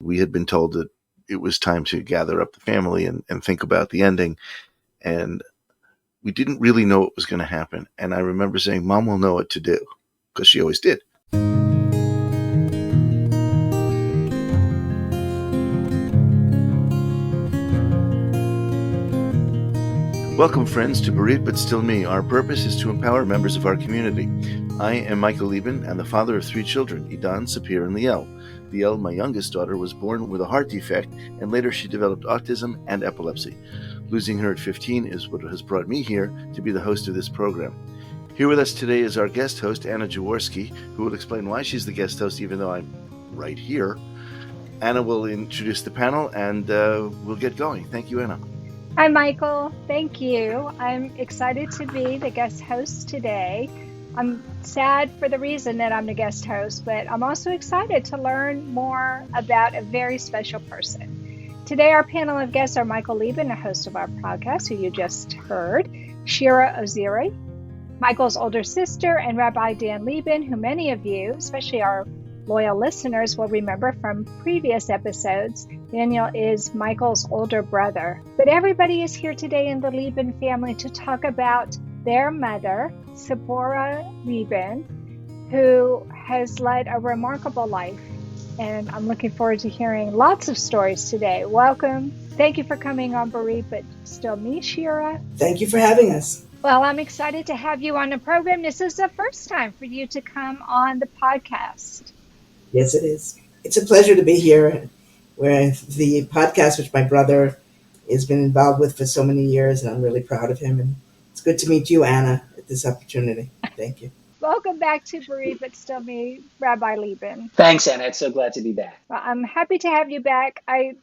we had been told that it was time to gather up the family and think about the ending. And we didn't really know what was going to happen. And I remember saying, Mom will know what to do, because she always did. Welcome, friends, to Bereaved But Still Me. Our purpose is to empower members of our community. I am Michael Liben, and the father of 3 children, Idan, Sapir, and Liel. Liel, my youngest daughter, was born with a heart defect, and later she developed autism and epilepsy. Losing her at 15 is what has brought me here to be the host of this program. Here with us today is our guest host, Anna Jaworski, who will explain why she's the guest host, even though I'm right here. Anna will introduce the panel, and we'll get going. Thank you, Anna. Hi, Michael. Thank you. I'm excited to be the guest host today. I'm sad for the reason that I'm the guest host, but I'm also excited to learn more about a very special person. Today, our panel of guests are Michael Liben, the host of our podcast, who you just heard, Shirah Ozery, Michael's older sister, and Rabbi Dan Liben, who many of you, especially our loyal listeners, will remember from previous episodes. Daniel is Michael's older brother. But everybody is here today in the Liben family to talk about their mother, Zipporah Liben, who has led a remarkable life. And I'm looking forward to hearing lots of stories today. Welcome. Thank you for coming on Bereaved But Still Me, Shirah. Thank you for having us. Well, I'm excited to have you on the program. This is the first time for you to come on the podcast. Yes, it is. It's a pleasure to be here with the podcast, which my brother has been involved with for so many years, and I'm really proud of him. And it's good to meet you, Anna, at this opportunity. Thank you. Welcome back to Bereaved But Still Me, Rabbi Liben. Thanks, Anna. It's so glad to be back. Well, I'm happy to have you back. I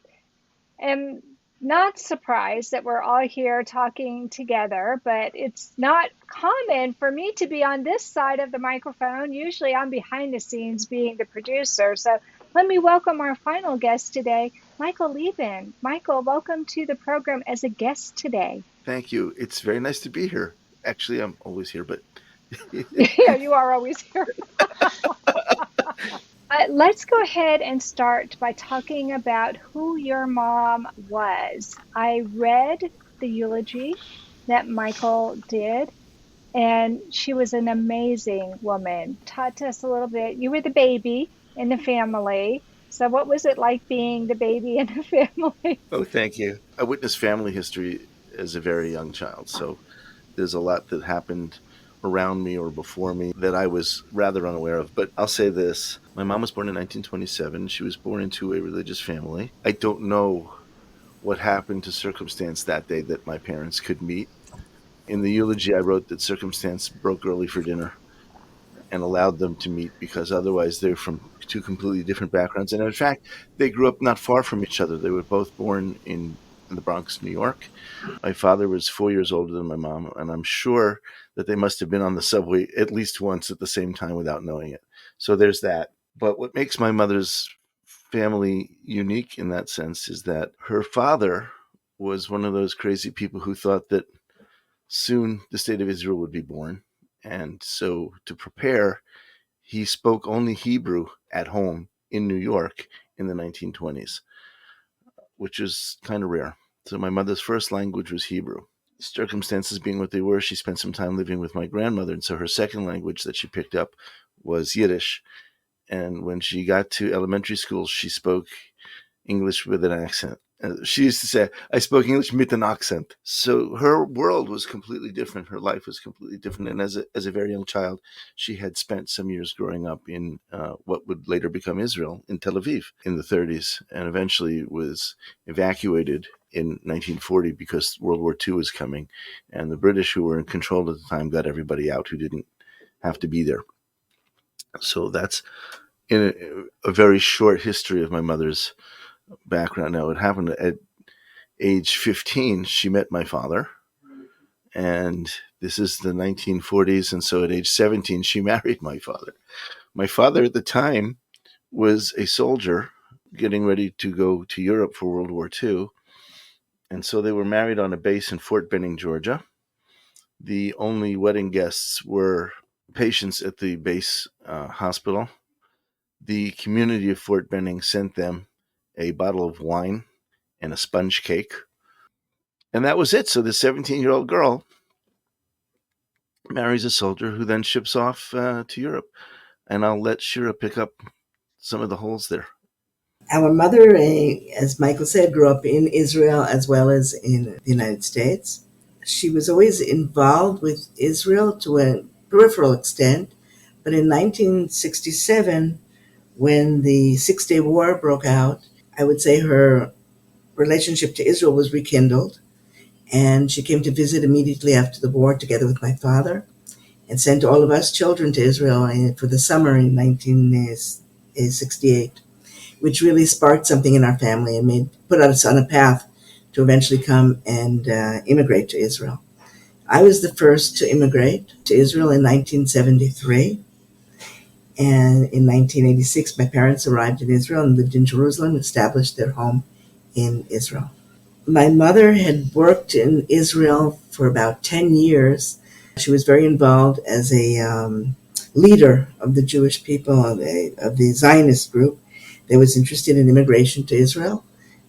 am not surprised that we're all here talking together, but it's not common for me to be on this side of the microphone. Usually I'm behind the scenes being the producer. So let me welcome our final guest today, Michael Liben. Michael, welcome to the program as a guest today. Thank you. It's very nice to be here. Actually, I'm always here, but... Yeah, you are always here. Let's go ahead and start by talking about who your mom was. I read the eulogy that Michael did, and she was an amazing woman. Taught us a little bit. You were the baby in the family. So what was it like being the baby in the family? Oh, thank you. I witnessed family history as a very young child, so there's a lot that happened around me or before me that I was rather unaware of. But I'll say this. My mom was born in 1927. She was born into a religious family. I don't know what happened to circumstance that day that my parents could meet. In the eulogy, I wrote that circumstance broke early for dinner and allowed them to meet, because otherwise they're from 2 completely different backgrounds. And in fact, they grew up not far from each other. They were both born in the Bronx, New York. My father was 4 years older than my mom, and I'm sure that they must have been on the subway at least once at the same time without knowing it. So there's that. But what makes my mother's family unique in that sense is that her father was one of those crazy people who thought that soon the state of Israel would be born. And so to prepare, he spoke only Hebrew at home in New York in the 1920s, which is kind of rare. So my mother's first language was Hebrew. Circumstances being what they were, she spent some time living with my grandmother, and so her second language that she picked up was Yiddish. And when she got to elementary school, she spoke English with an accent. She used to say, I spoke English with an accent. So her world was completely different. Her life was completely different. And as a very young child, she had spent some years growing up in what would later become Israel, in Tel Aviv, in the 30s, and eventually was evacuated in 1940 because World War II was coming. And the British, who were in control at the time, got everybody out who didn't have to be there. So that's in a very short history of my mother's background. Now, it happened at age 15, she met my father, and this is the 1940s, and so at age 17, she married my father. My father at the time was a soldier getting ready to go to Europe for World War II, and so they were married on a base in Fort Benning, Georgia. The only wedding guests were patients at the base hospital. The community of Fort Benning sent them a bottle of wine, and a sponge cake. And that was it. So the 17-year-old girl marries a soldier who then ships off to Europe. And I'll let Shirah pick up some of the holes there. Our mother, as Michael said, grew up in Israel as well as in the United States. She was always involved with Israel to a peripheral extent, but in 1967, when the Six-Day War broke out, I would say her relationship to Israel was rekindled, and she came to visit immediately after the war together with my father and sent all of us children to Israel for the summer in 1968. Which really sparked something in our family and put us on a path to eventually come and immigrate to Israel. I was the first to immigrate to Israel in 1973. And in 1986, my parents arrived in Israel and lived in Jerusalem and established their home in Israel. My mother had worked in Israel for about 10 years. She was very involved as a leader of the Jewish people of the Zionist group that was interested in immigration to Israel.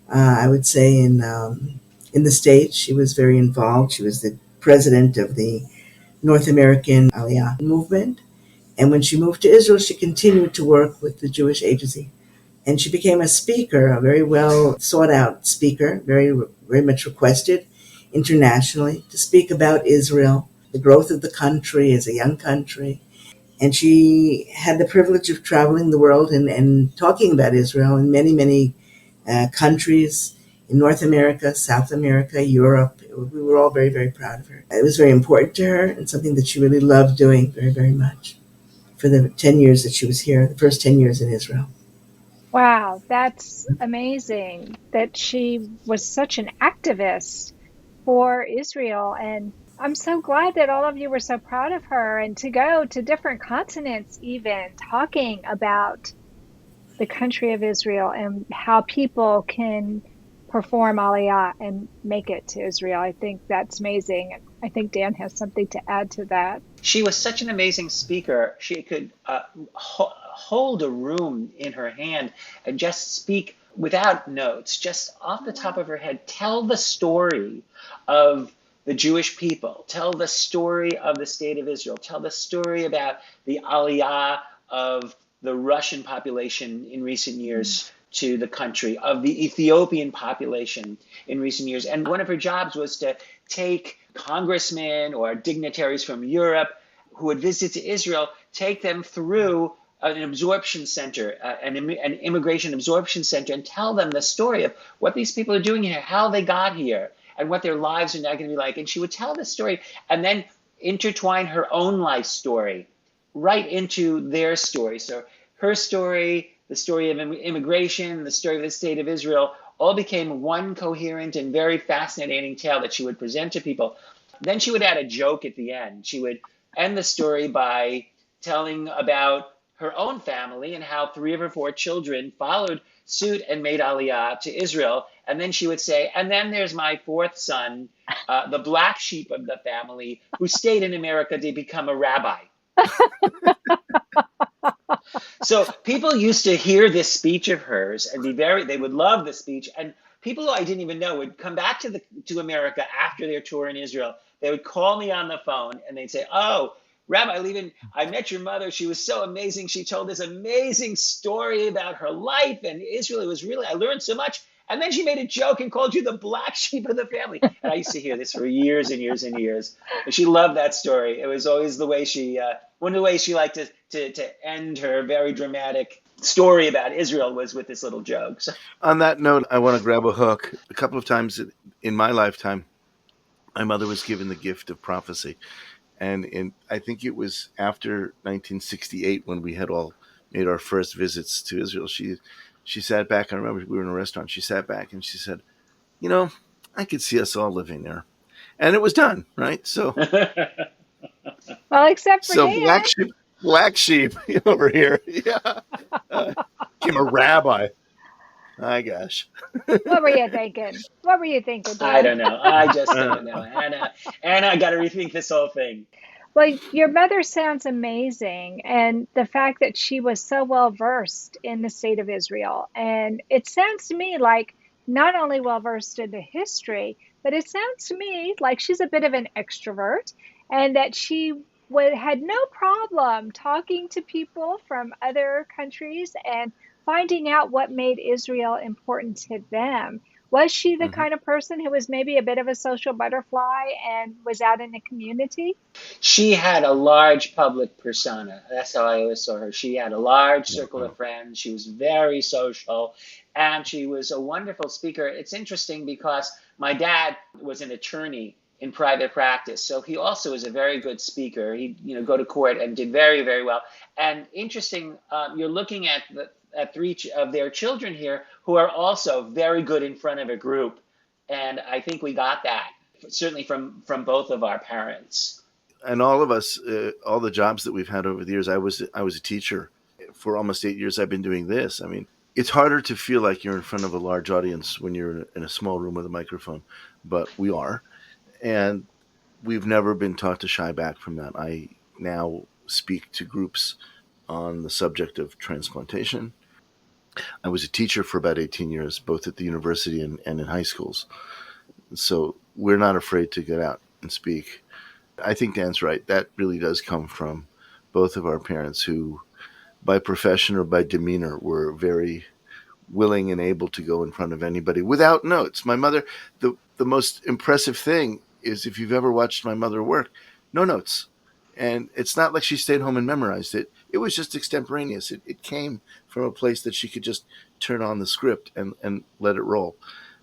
I would say in the States, she was very involved. She was the president of the North American Aliyah movement. And when she moved to Israel, she continued to work with the Jewish Agency. And she became a speaker, a very well sought out speaker, very, very much requested internationally to speak about Israel, the growth of the country as a young country. And she had the privilege of traveling the world and talking about Israel in many, many countries in North America, South America, Europe. We were all very, very proud of her. It was very important to her and something that she really loved doing very, very much for the 10 years that she was here, the first 10 years in Israel. Wow, that's amazing that she was such an activist for Israel. And I'm so glad that all of you were so proud of her and to go to different continents, even talking about the country of Israel and how people can perform Aliyah and make it to Israel. I think that's amazing. And I think Dan has something to add to that. She was such an amazing speaker. She could hold a room in her hand and just speak without notes, just off the top of her head, tell the story of the Jewish people, tell the story of the state of Israel, tell the story about the Aliyah of the Russian population in recent years to the country, of the Ethiopian population in recent years. And one of her jobs was to take congressmen or dignitaries from Europe who would visit to Israel, take them through an absorption center, an immigration absorption center, and tell them the story of what these people are doing here, how they got here, and what their lives are now going to be like. And she would tell the story and then intertwine her own life story right into their story. So her story, the story of immigration, the story of the state of Israel, all became one coherent and very fascinating tale that she would present to people. Then she would add a joke at the end. She would end the story by telling about her own family and how 3 of her 4 children followed suit and made Aliyah to Israel. And then she would say, and then there's my 4th son, the black sheep of the family, who stayed in America to become a rabbi. So people used to hear this speech of hers and they would love the speech. And people who I didn't even know would come back to America after their tour in Israel. They would call me on the phone and they'd say, oh, Rabbi Liben, I met your mother. She was so amazing. She told this amazing story about her life and Israel. It was really, I learned so much. And then she made a joke and called you the black sheep of the family. And I used to hear this for years and years and years. And she loved that story. It was always the way one of the ways she liked to end her very dramatic story about Israel was with this little joke. So. On that note, I want to grab a hook. A couple of times in my lifetime, my mother was given the gift of prophecy. And I think it was after 1968 when we had all made our first visits to Israel. She sat back. I remember we were in a restaurant. She sat back and she said, you know, I could see us all living there. And it was done, right? So, well, except for so Dan. black sheep over here. Yeah. Became a rabbi. My gosh. What were you thinking? Dan? I don't know. I just don't know. Anna, I got to rethink this whole thing. Well, your mother sounds amazing, and the fact that she was so well versed in the state of Israel. And it sounds to me like not only well versed in the history, but it sounds to me like she's a bit of an extrovert and that she had no problem talking to people from other countries and finding out what made Israel important to them. Was she the Hmm. kind of person who was maybe a bit of a social butterfly and was out in the community? She had a large public persona. That's how I always saw her. She had a large circle of Wow. friends. She was very social, and she was a wonderful speaker. It's interesting because my dad was an attorney in private practice, so he also was a very good speaker. He, go to court and did very, very well. And interesting, you're looking at three of their children here who are also very good in front of a group, and I think we got that certainly from both of our parents. And all of us, all the jobs that we've had over the years, I was a teacher for almost 8 years. I've been doing this. I mean, it's harder to feel like you're in front of a large audience when you're in a small room with a microphone, but we are, and we've never been taught to shy back from that. I now speak to groups on the subject of transplantation. I was a teacher for about 18 years, both at the university and in high schools. So we're not afraid to get out and speak. I think Dan's right. That really does come from both of our parents who, by profession or by demeanor, were very willing and able to go in front of anybody without notes. My mother, the most impressive thing is if you've ever watched my mother work, no notes. And it's not like she stayed home and memorized it. It was just extemporaneous. It came from a place that she could just turn on the script and let it roll.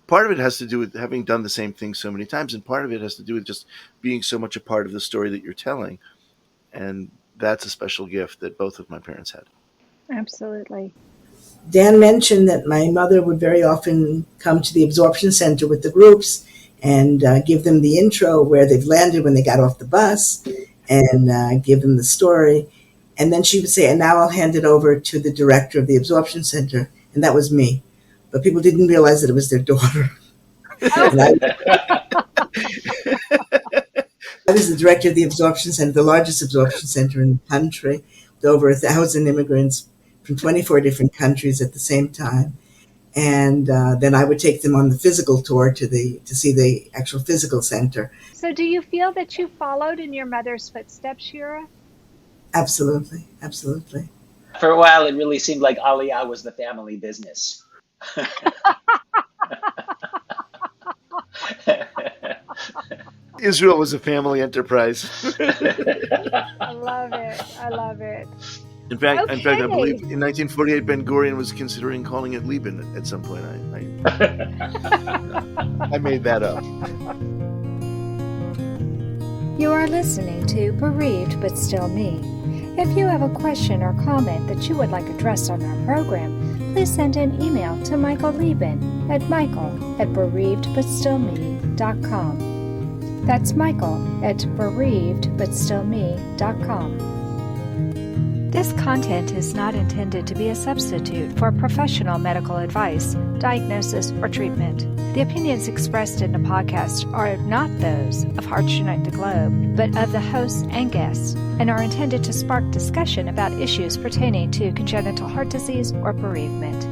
Part of it has to do with having done the same thing so many times, and part of it has to do with just being so much a part of the story that you're telling. And that's a special gift that both of my parents had. Absolutely. Dan mentioned that my mother would very often come to the absorption center with the groups and give them the intro where they've landed when they got off the bus and give them the story. And then she would say, and now I'll hand it over to the director of the absorption center. And that was me. But people didn't realize that it was their daughter. Oh, And I was the director of the absorption center, the largest absorption center in the country, with over 1,000 immigrants from 24 different countries at the same time. And then I would take them on the physical tour to see the actual physical center. so do you feel that you followed in your mother's footsteps, Shira? Absolutely, absolutely. For a while, it really seemed like Aliyah was the family business. Israel was a family enterprise. I love it. I love it. In fact, I believe Okay. in 1948, Ben Gurion was considering calling it Liben at some point. I made that up. You are listening to Bereaved But Still Me. If you have a question or comment that you would like addressed on our program, please send an email to Michael Liben at michael@bereavedbutstillme.com. That's michael@bereavedbutstillme.com. This content is not intended to be a substitute for professional medical advice, diagnosis, or treatment. The opinions expressed in the podcast are not those of Hearts Unite the Globe, but of the hosts and guests, and are intended to spark discussion about issues pertaining to congenital heart disease or bereavement.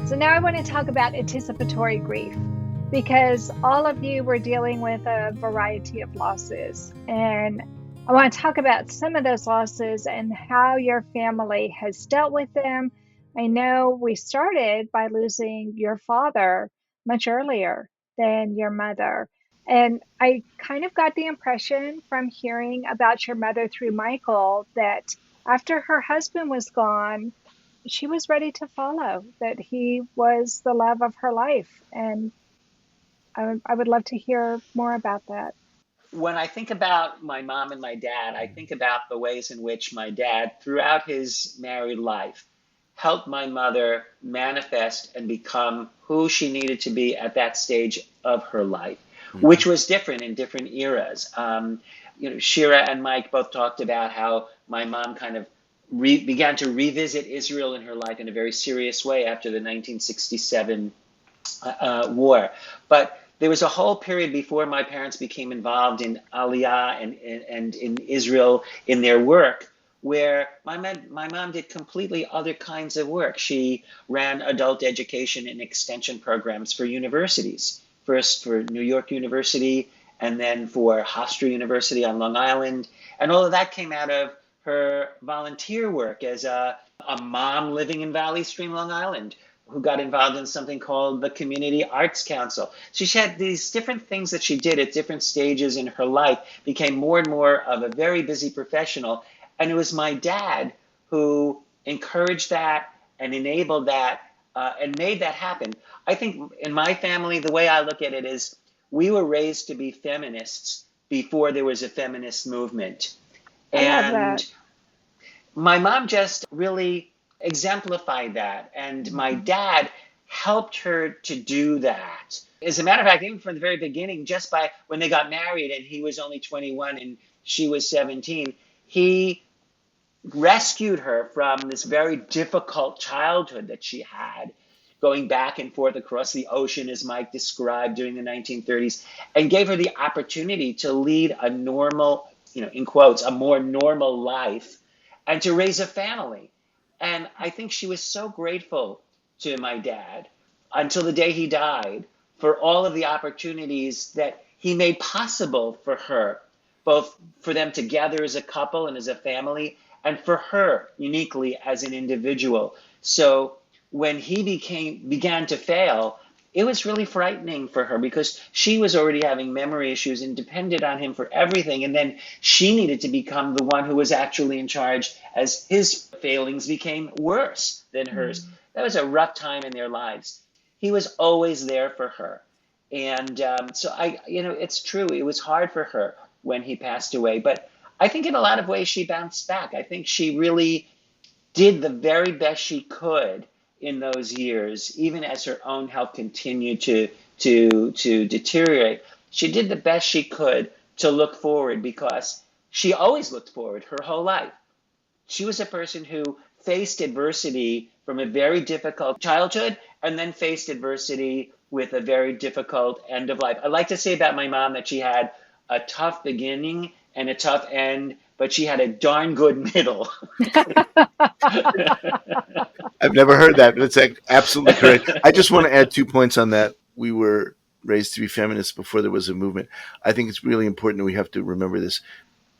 So now I want to talk about anticipatory grief, because all of you were dealing with a variety of losses. And I want to talk about some of those losses and how your family has dealt with them. I know we started by losing your father much earlier than your mother. And I kind of got the impression from hearing about your mother through Michael that after her husband was gone, she was ready to follow, that he was the love of her life. And I would love to hear more about that. When I think about my mom and my dad, I think about the ways in which my dad, throughout his married life, helped my mother manifest and become who she needed to be at that stage of her life, Mm-hmm. which was different in different eras. Shira and Mike both talked about how my mom kind of began to revisit Israel in her life in a very serious way after the 1967 war. But there was a whole period before my parents became involved in Aliyah and in Israel in their work, where my mom did completely other kinds of work. She ran adult education and extension programs for universities, first for New York University and then for Hofstra University on Long Island. And all of that came out of her volunteer work as a mom living in Valley Stream, Long Island, who got involved in something called the Community Arts Council. So she had these different things that she did at different stages in her life, became more and more of a very busy professional. And it was my dad who encouraged that and enabled that and made that happen. I think in my family, the way I look at it is we were raised to be feminists before there was a feminist movement. I love that. And my mom just really exemplified that. And my dad helped her to do that. As a matter of fact, even from the very beginning, just by when they got married and he was only 21 and she was 17, he rescued her from this very difficult childhood that she had, going back and forth across the ocean, as Mike described, during the 1930s, and gave her the opportunity to lead a normal, in quotes, a more normal life, and to raise a family. And I think she was so grateful to my dad until the day he died for all of the opportunities that he made possible for her, both for them together as a couple and as a family, and for her uniquely as an individual. So when he began to fail, it was really frightening for her because she was already having memory issues and depended on him for everything. And then she needed to become the one who was actually in charge as his failings became worse than hers. That was a rough time in their lives. He was always there for her. And so it's true. It was hard for her when he passed away. But I think in a lot of ways she bounced back. I think she really did the very best she could in those years, even as her own health continued to deteriorate. She did the best she could to look forward because she always looked forward her whole life. She was a person who faced adversity from a very difficult childhood and then faced adversity with a very difficult end of life. I like to say about my mom that she had a tough beginning and a tough end, but she had a darn good middle. I've never heard that, but it's absolutely correct. I just want to add 2 points on that. We were raised to be feminists before there was a movement. I think it's really important that we have to remember this.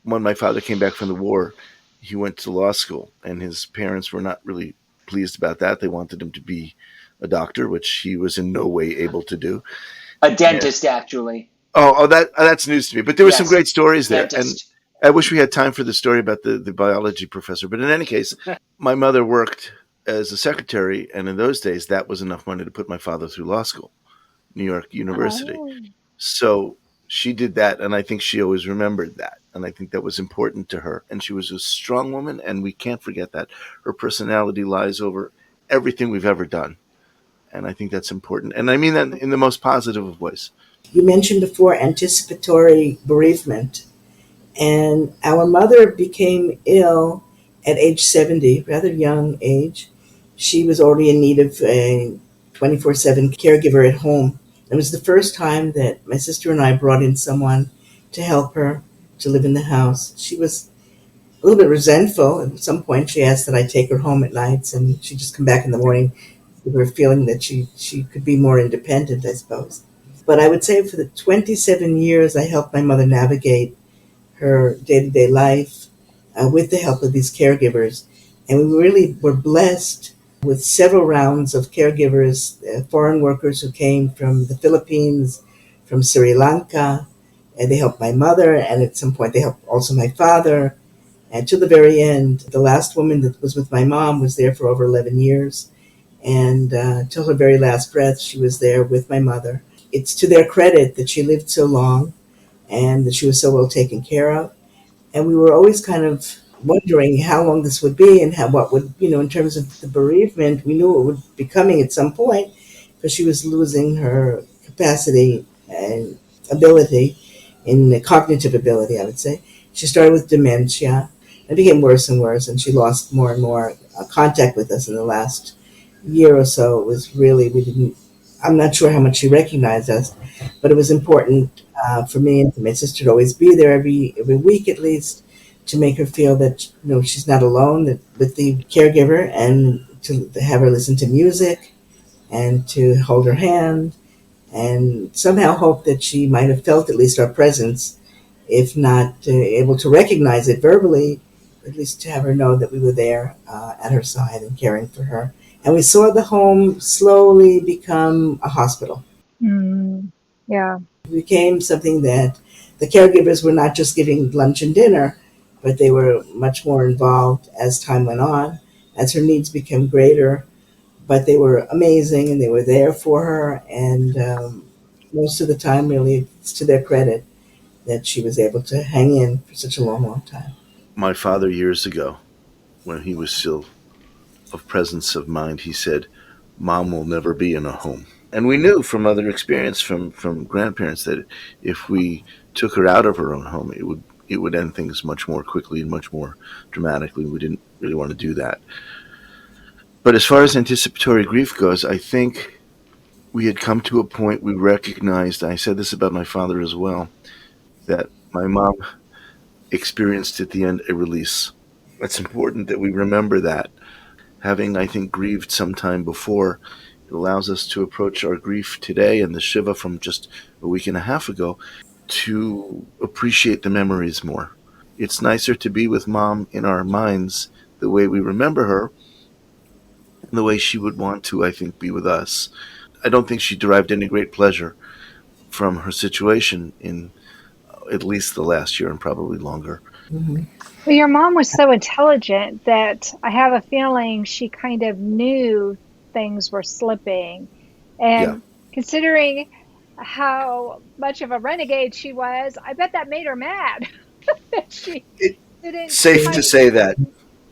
When my father came back from the war, he went to law school, and his parents were not really pleased about that. They wanted him to be a doctor, which he was in no way able to do. A dentist, actually. Oh, that's news to me. But there were some great stories there. Dentist. And I wish we had time for the story about the biology professor. But in any case, my mother worked as a secretary, and in those days, that was enough money to put my father through law school, New York University. Oh. So she did that, and I think she always remembered that. And I think that was important to her. And she was a strong woman, and we can't forget that. Her personality lies over everything we've ever done. And I think that's important. And I mean that in the most positive of ways. You mentioned before anticipatory bereavement. And our mother became ill at age 70, rather young age. She was already in need of a 24/7 caregiver at home. It was the first time that my sister and I brought in someone to help her to live in the house. She was a little bit resentful. At some point, she asked that I take her home at nights, and she'd just come back in the morning with her feeling that she could be more independent, I suppose. But I would say for the 27 years, I helped my mother navigate her day-to-day life with the help of these caregivers. And we really were blessed with several rounds of caregivers, foreign workers who came from the Philippines, from Sri Lanka, and they helped my mother, and at some point they helped also my father. And to the very end, the last woman that was with my mom was there for over 11 years. And till her very last breath, she was there with my mother. It's to their credit that she lived so long and that she was so well taken care of. And we were always kind of wondering how long this would be and what would, in terms of the bereavement, we knew it would be coming at some point because she was losing her capacity and ability, in cognitive ability, I would say. She started with dementia. It became worse and worse, and she lost more and more contact with us in the last year or so. It was really, we didn't I'm not sure how much she recognized us, but it was important for me and for my sister to always be there every week at least, to make her feel that she's not alone that, with the caregiver, and to have her listen to music and to hold her hand, and somehow hope that she might have felt at least our presence, if not able to recognize it verbally, at least to have her know that we were there at her side and caring for her. And we saw the home slowly become a hospital. Mm, yeah. It became something that the caregivers were not just giving lunch and dinner, but they were much more involved as time went on, as her needs became greater. But they were amazing, and they were there for her. And most of the time, really, it's to their credit that she was able to hang in for such a long, long time. My father, years ago, when he was still of presence of mind, he said, "Mom will never be in a home." And we knew from other experience from grandparents that if we took her out of her own home, it would end things much more quickly and much more dramatically. We didn't really want to do that. But as far as anticipatory grief goes, I think we had come to a point we recognized, I said this about my father as well, that my mom experienced at the end a release. It's important that we remember that. Having, I think, grieved some time before, it allows us to approach our grief today and the Shiva from just a week and a half ago to appreciate the memories more. It's nicer to be with mom in our minds the way we remember her and the way she would want to, I think, be with us. I don't think she derived any great pleasure from her situation in at least the last year and probably longer. Mm-hmm. Well, your mom was so intelligent that I have a feeling she kind of knew things were slipping. Yeah. And considering how much of a renegade she was, I bet that made her mad that she It's didn't safe to quite, say that.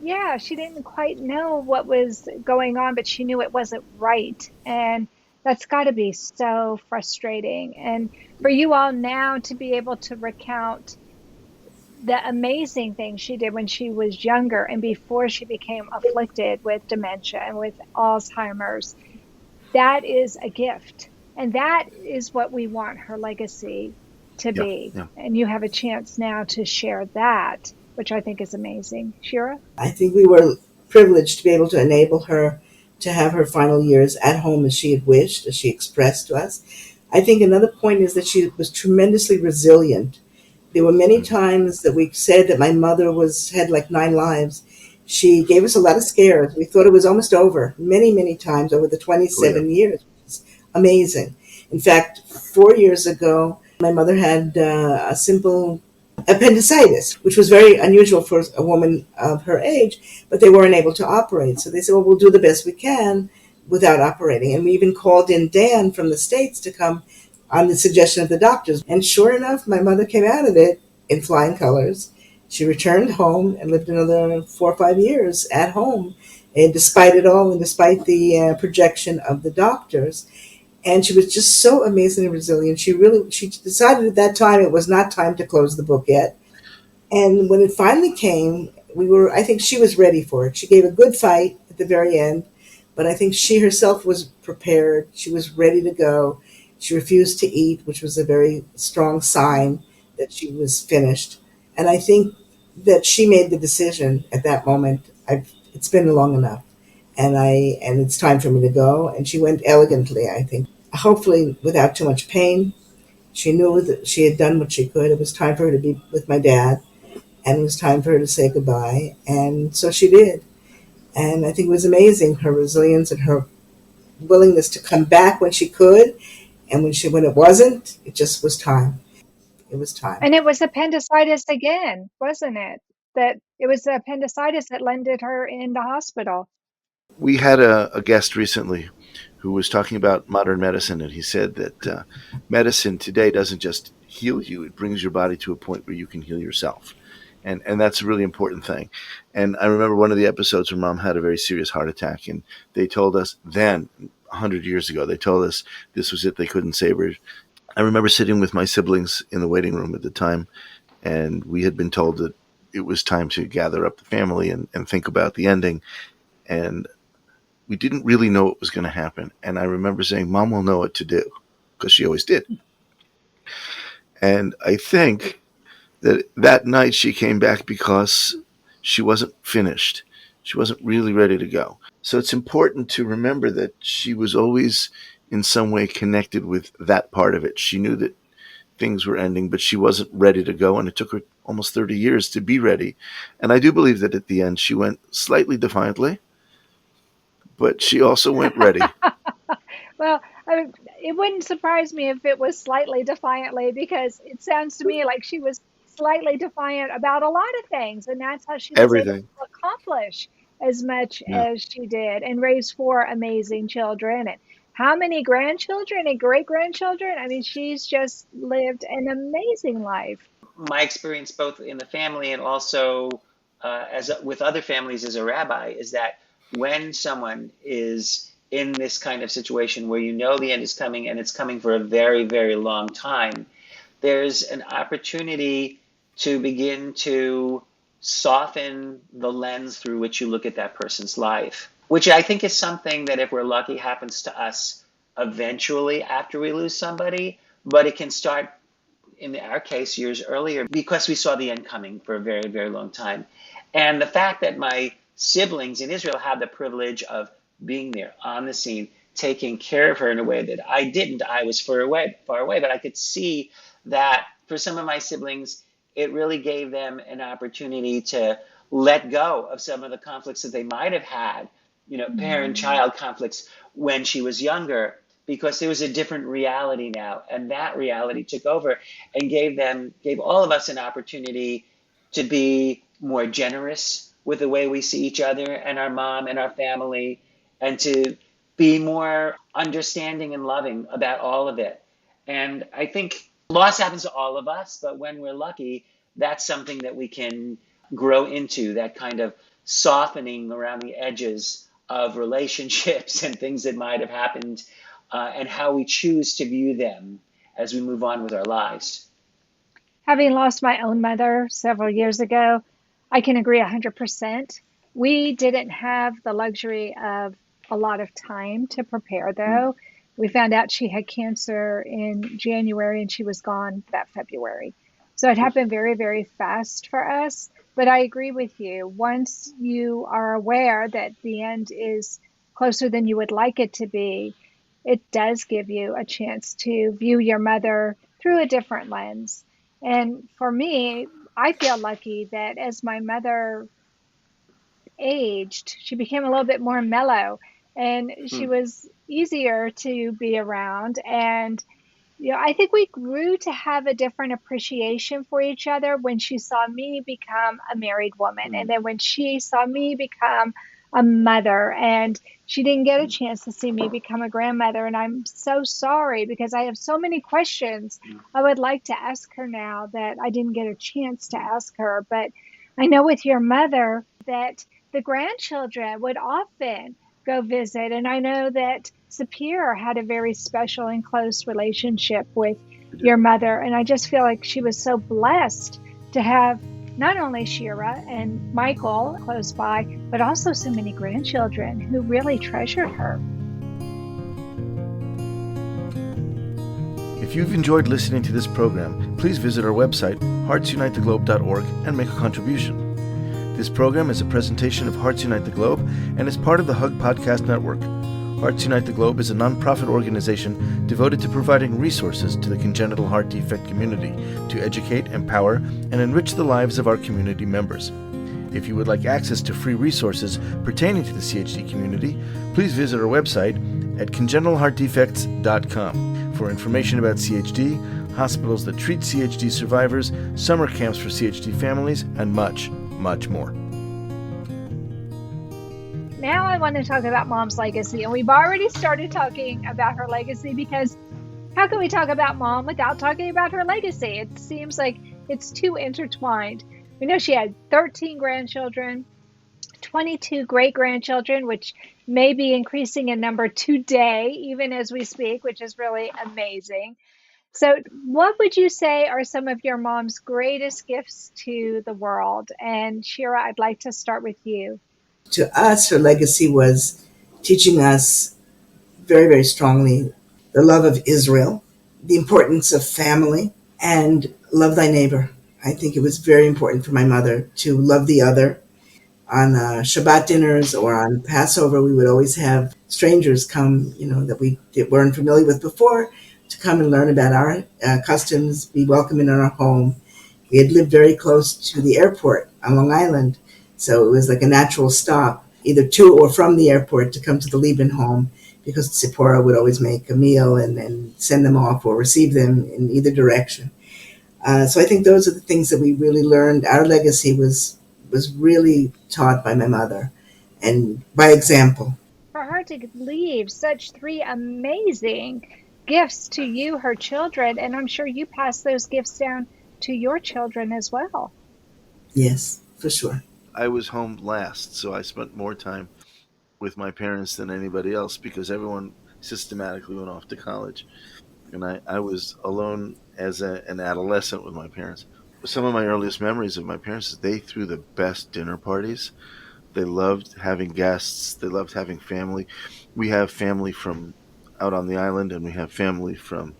yeah, she didn't quite know what was going on, but she knew it wasn't right. And that's got to be so frustrating. And for you all now to be able to recount the amazing things she did when she was younger and before she became afflicted with dementia and with Alzheimer's, that is a gift. And that is what we want her legacy to Yeah, be. yeah. And you have a chance now to share that, which I think is amazing. Shira? I think we were privileged to be able to enable her to have her final years at home as she had wished, as she expressed to us. I think another point is that she was tremendously resilient. There were many Mhm. times that we said that my mother had like 9 lives. She gave us a lot of scares. We thought it was almost over many, many times over the Oh, yeah. 27 years. It's amazing. In fact, 4 years ago, my mother had a simple appendicitis, which was very unusual for a woman of her age, but they weren't able to operate. So they said, well, we'll do the best we can without operating. And we even called in Dan from the States to come on the suggestion of the doctors. And sure enough, my mother came out of it in flying colors. She returned home and lived another 4 or 5 years at home, and despite it all, and despite the projection of the doctors. And she was just so amazingly resilient. She decided at that time it was not time to close the book yet. And when it finally came, I think she was ready for it. She gave a good fight at the very end, but I think she herself was prepared. She was ready to go. She refused to eat, which was a very strong sign that she was finished. And I think that she made the decision at that moment. It's been long enough, and it's time for me to go. And she went elegantly, I think, hopefully without too much pain. She knew that she had done what she could. It was time for her to be with my dad, and it was time for her to say goodbye. And so she did. And I think it was amazing, her resilience and her willingness to come back when she could, and when it wasn't, it just was time. It was time. And it was appendicitis again, wasn't it? That it was the appendicitis that landed her in the hospital. We had a guest recently who was talking about modern medicine, and he said that medicine today doesn't just heal you; it brings your body to a point where you can heal yourself, and that's a really important thing. And I remember one of the episodes where Mom had a very serious heart attack, and they told us then, 100 years ago, they told us this was it; they couldn't save her. I remember sitting with my siblings in the waiting room at the time, and we had been told that it was time to gather up the family and think about the ending. And we didn't really know what was going to happen. And I remember saying, Mom will know what to do, because she always did. And I think that night she came back because she wasn't finished. She wasn't really ready to go. So it's important to remember that she was always in some way connected with that part of it. She knew that things were ending, but she wasn't ready to go, and it took her almost 30 years to be ready. And I do believe that at the end she went slightly defiantly, but she also went ready. Well, I mean, it wouldn't surprise me if it was slightly defiantly, because it sounds to me like she was slightly defiant about a lot of things, and that's how she was able Everything. to accomplish as much Yeah. as she did and raise four amazing children. And how many grandchildren and great grandchildren? I mean, she's just lived an amazing life. My experience, both in the family and also as with other families as a rabbi, is that when someone is in this kind of situation where you know the end is coming and it's coming for a very, very long time, there's an opportunity to begin to soften the lens through which you look at that person's life, which I think is something that, if we're lucky, happens to us eventually after we lose somebody, but it can start, in our case, years earlier, because we saw the end coming for a very, very long time. And the fact that my siblings in Israel had the privilege of being there on the scene, taking care of her in a way that I didn't. I was far away, but I could see that for some of my siblings, it really gave them an opportunity to let go of some of the conflicts that they might have had, parent-child conflicts when she was younger, because there was a different reality now, and that reality took over and gave all of us an opportunity to be more generous with the way we see each other and our mom and our family, and to be more understanding and loving about all of it. And I think loss happens to all of us, but when we're lucky, that's something that we can grow into, that kind of softening around the edges of relationships and things that might have happened, and how we choose to view them as we move on with our lives. Having lost my own mother several years ago, I can agree 100%. We didn't have the luxury of a lot of time to prepare, though. We found out she had cancer in January and she was gone that February. So it happened very, very fast for us. But I agree with you. Once you are aware that the end is closer than you would like it to be, it does give you a chance to view your mother through a different lens. And for me, I feel lucky that as my mother aged, she became a little bit more mellow and she was easier to be around. And I think we grew to have a different appreciation for each other when she saw me become a married woman, and then when she saw me become a mother, and she didn't get a chance to see me become a grandmother. And I'm so sorry, because I have so many questions I would like to ask her now that I didn't get a chance to ask her. But I know with your mother that the grandchildren would often go visit. And I know that Zipporah had a very special and close relationship with your mother. And I just feel like she was so blessed to have not only Shirah and Michael close by, but also so many grandchildren who really treasured her. If you've enjoyed listening to this program, please visit our website, heartsunitetheglobe.org, and make a contribution. This program is a presentation of Hearts Unite the Globe and is part of the Hug Podcast Network. Hearts Unite the Globe is a nonprofit organization devoted to providing resources to the congenital heart defect community to educate, empower, and enrich the lives of our community members. If you would like access to free resources pertaining to the CHD community, please visit our website at congenitalheartdefects.com for information about CHD, hospitals that treat CHD survivors, summer camps for CHD families, and much, much more. Now I want to talk about Mom's legacy. And we've already started talking about her legacy, because how can we talk about Mom without talking about her legacy? It seems like it's too intertwined. We know she had 13 grandchildren, 22 great-grandchildren, which may be increasing in number today, even as we speak, which is really amazing. So what would you say are some of your mom's greatest gifts to the world? And Shirah, I'd like to start with you. To us, her legacy was teaching us very, very strongly the love of Israel, the importance of family, and love thy neighbor. I think it was very important for my mother to love the other. On Shabbat dinners or on Passover, we would always have strangers come, that we weren't familiar with before, to come and learn about our customs, be welcome in our home. We had lived very close to the airport on Long Island, so it was like a natural stop, either to or from the airport, to come to the Liben home, because Zipporah would always make a meal and send them off or receive them in either direction. So I think those are the things that we really learned. Our legacy was really taught by my mother and by example. For her to leave such three amazing gifts to you, her children, and I'm sure you pass those gifts down to your children as well. Yes, for sure. I was home last, so I spent more time with my parents than anybody else because everyone systematically went off to college. And I was alone as an adolescent with my parents. Some of my earliest memories of my parents is they threw the best dinner parties. They loved having guests. They loved having family. We have family from out on the island, and we have family from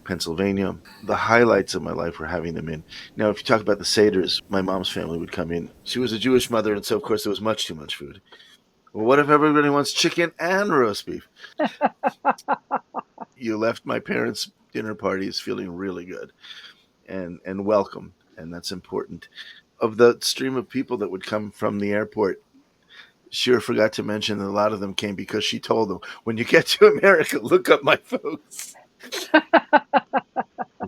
Pennsylvania. The highlights of my life were having them in. Now, if you talk about the Seders, my mom's family would come in. She was a Jewish mother, and so, of course, there was much too much food. Well, what if everybody wants chicken and roast beef? You left my parents' dinner parties feeling really good and welcome, and that's important. Of the stream of people that would come from the airport, Shirah forgot to mention that a lot of them came because she told them, when you get to America, look up my folks.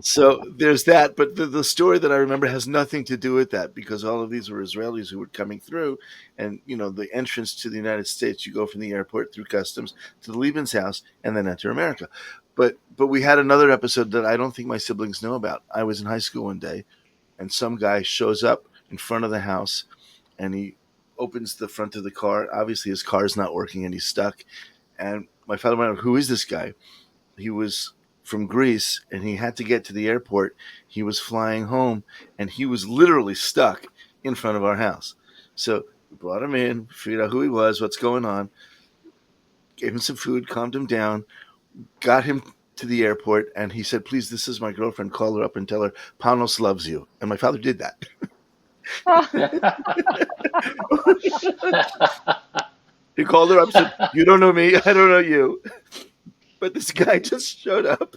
So there's that. But the story that I remember has nothing to do with that because all of these were Israelis who were coming through. And, the entrance to the United States, you go from the airport through customs to the Lieben's house and then enter America. But we had another episode that I don't think my siblings know about. I was in high school one day and some guy shows up in front of the house and he opens the front of the car. Obviously, his car's not working and he's stuck. And my father went, who is this guy? He was from Greece and he had to get to the airport. He was flying home and he was literally stuck in front of our house. So we brought him in, figured out who he was, what's going on, gave him some food, calmed him down, got him to the airport, and he said, please, this is my girlfriend. Call her up and tell her Panos loves you. And my father did that. He called her up and said, you don't know me, I don't know you. But this guy just showed up.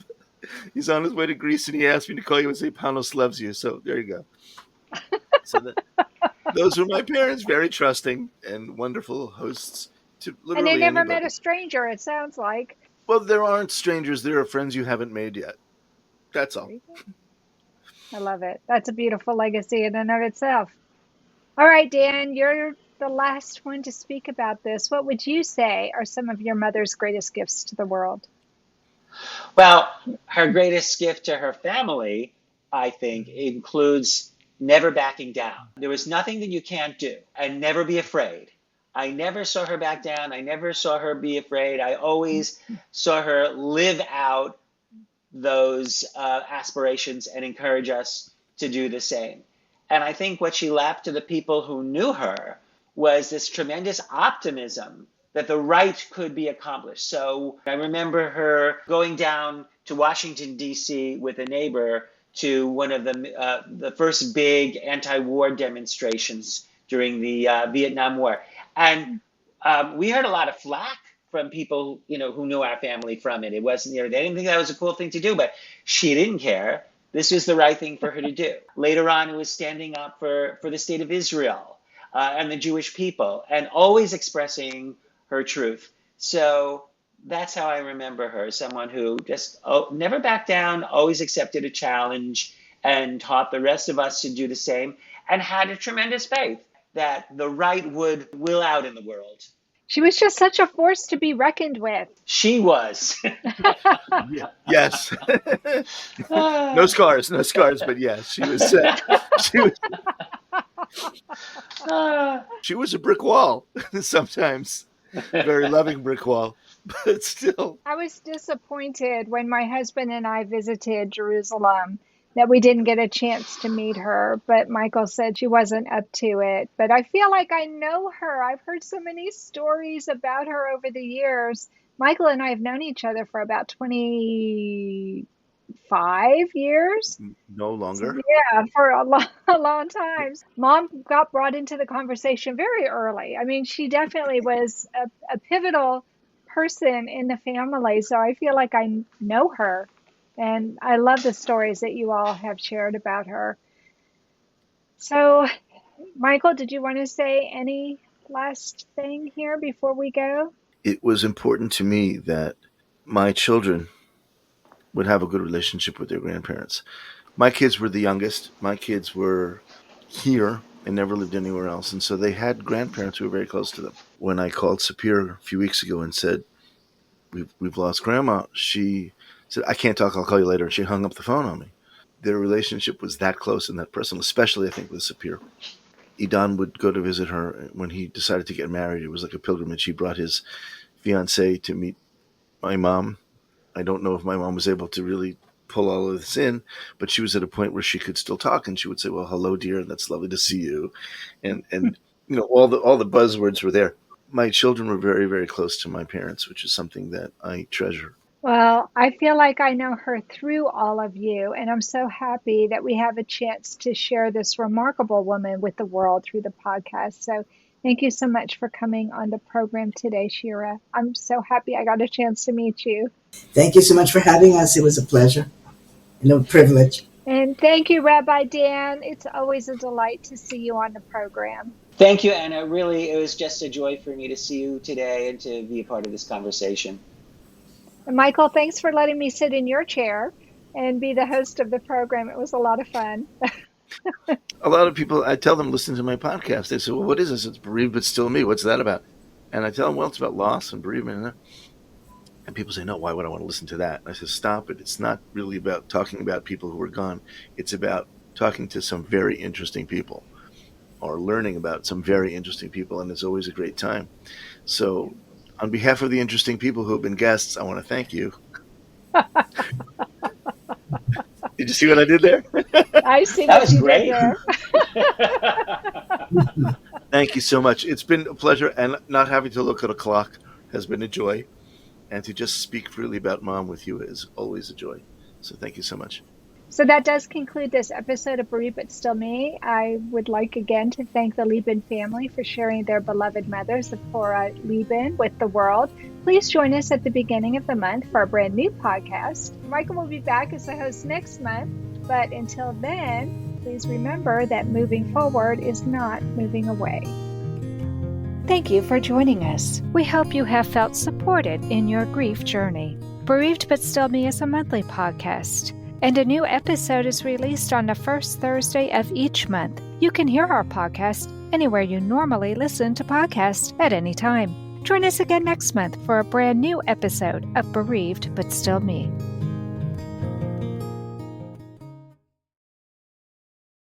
He's on his way to Greece, and he asked me to call you and say Panos loves you. So there you go. So those were my parents, very trusting and wonderful hosts to literally And they never anybody. met a stranger, it sounds like. Well, there aren't strangers. There are friends you haven't made yet. That's all. I love it. That's a beautiful legacy in and of itself. All right, Dan, you're the last one to speak about this. What would you say are some of your mother's greatest gifts to the world? Well, her greatest gift to her family, I think, includes never backing down. There was nothing that you can't do, and never be afraid. I never saw her back down. I never saw her be afraid. I always saw her live out those aspirations and encourage us to do the same. And I think what she left to the people who knew her was this tremendous optimism that the right could be accomplished. So I remember her going down to Washington, D.C. with a neighbor to one of the first big anti-war demonstrations during the Vietnam War. And we heard a lot of flack from people, who knew our family from it. It wasn't, they didn't think that was a cool thing to do, but she didn't care. This was the right thing for her to do. Later on, it was standing up for the state of Israel and the Jewish people, and always expressing her truth. So that's how I remember her, someone who just never backed down, always accepted a challenge, and taught the rest of us to do the same, and had a tremendous faith that the right would will out in the world. She was just such a force to be reckoned with. She was. Yes. No scars, but yes, she was. She was a brick wall sometimes, very loving brick wall, but still. I was disappointed when my husband and I visited Jerusalem. that we didn't get a chance to meet her, but Michael said she wasn't up to it. But I feel like I know her. I've heard so many stories about her over the years. Michael and I have known each other for about 25 years. No So, longer. yeah, for a long time. Mom got brought into the conversation very early. I mean, she definitely was a pivotal person in the family. So I feel like I know her. And I love the stories that you all have shared about her. So, Michael, did you want to say any last thing here before we go? It was important to me that my children would have a good relationship with their grandparents. My kids were the youngest. My kids were here and never lived anywhere else. And so they had grandparents who were very close to them. When I called Sapir a few weeks ago and said, we've lost grandma, she said, I can't talk, I'll call you later. And she hung up the phone on me. Their relationship was that close and that personal, especially I think with Sapir. Idan would go to visit her when he decided to get married. It was like a pilgrimage. He brought his fiancée to meet my mom. I don't know if my mom was able to really pull all of this in, but she was at a point where she could still talk, and she would say, well, hello, dear, that's lovely to see you. And all the buzzwords were there. My children were very, very close to my parents, which is something that I treasure. Well, I feel like I know her through all of you, and I'm so happy that we have a chance to share this remarkable woman with the world through the podcast. So thank you so much for coming on the program today, Shirah. I'm so happy I got a chance to meet you. Thank you so much for having us. It was a pleasure and a privilege. And thank you, Rabbi Dan. It's always a delight to see you on the program. Thank you, Anna. Really, it was just a joy for me to see you today and to be a part of this conversation. And Michael, thanks for letting me sit in your chair and be the host of the program. It was a lot of fun. A lot of people, I tell them, listen to my podcast. They say, well, what is this? It's Bereaved But Still Me. What's that about? And I tell them, well, it's about loss and bereavement. And people say, no, why would I want to listen to that? And I say, stop it. It's not really about talking about people who are gone. It's about talking to some very interesting people or learning about some very interesting people. And it's always a great time. So on behalf of the interesting people who have been guests, I want to thank you. Did you see what I did there? I see That what was you great. did there. Thank you so much. It's been a pleasure, and not having to look at a clock has been a joy. And to just speak freely about Mom with you is always a joy. So thank you so much. So that does conclude this episode of Bereaved But Still Me. I would like again to thank the Liben family for sharing their beloved mother, Zipporah Liben, with the world. Please join us at the beginning of the month for a brand new podcast. Michael will be back as the host next month. But until then, please remember that moving forward is not moving away. Thank you for joining us. We hope you have felt supported in your grief journey. Bereaved But Still Me is a monthly podcast, and a new episode is released on the first Thursday of each month. You can hear our podcast anywhere you normally listen to podcasts at any time. Join us again next month for a brand new episode of Bereaved But Still Me.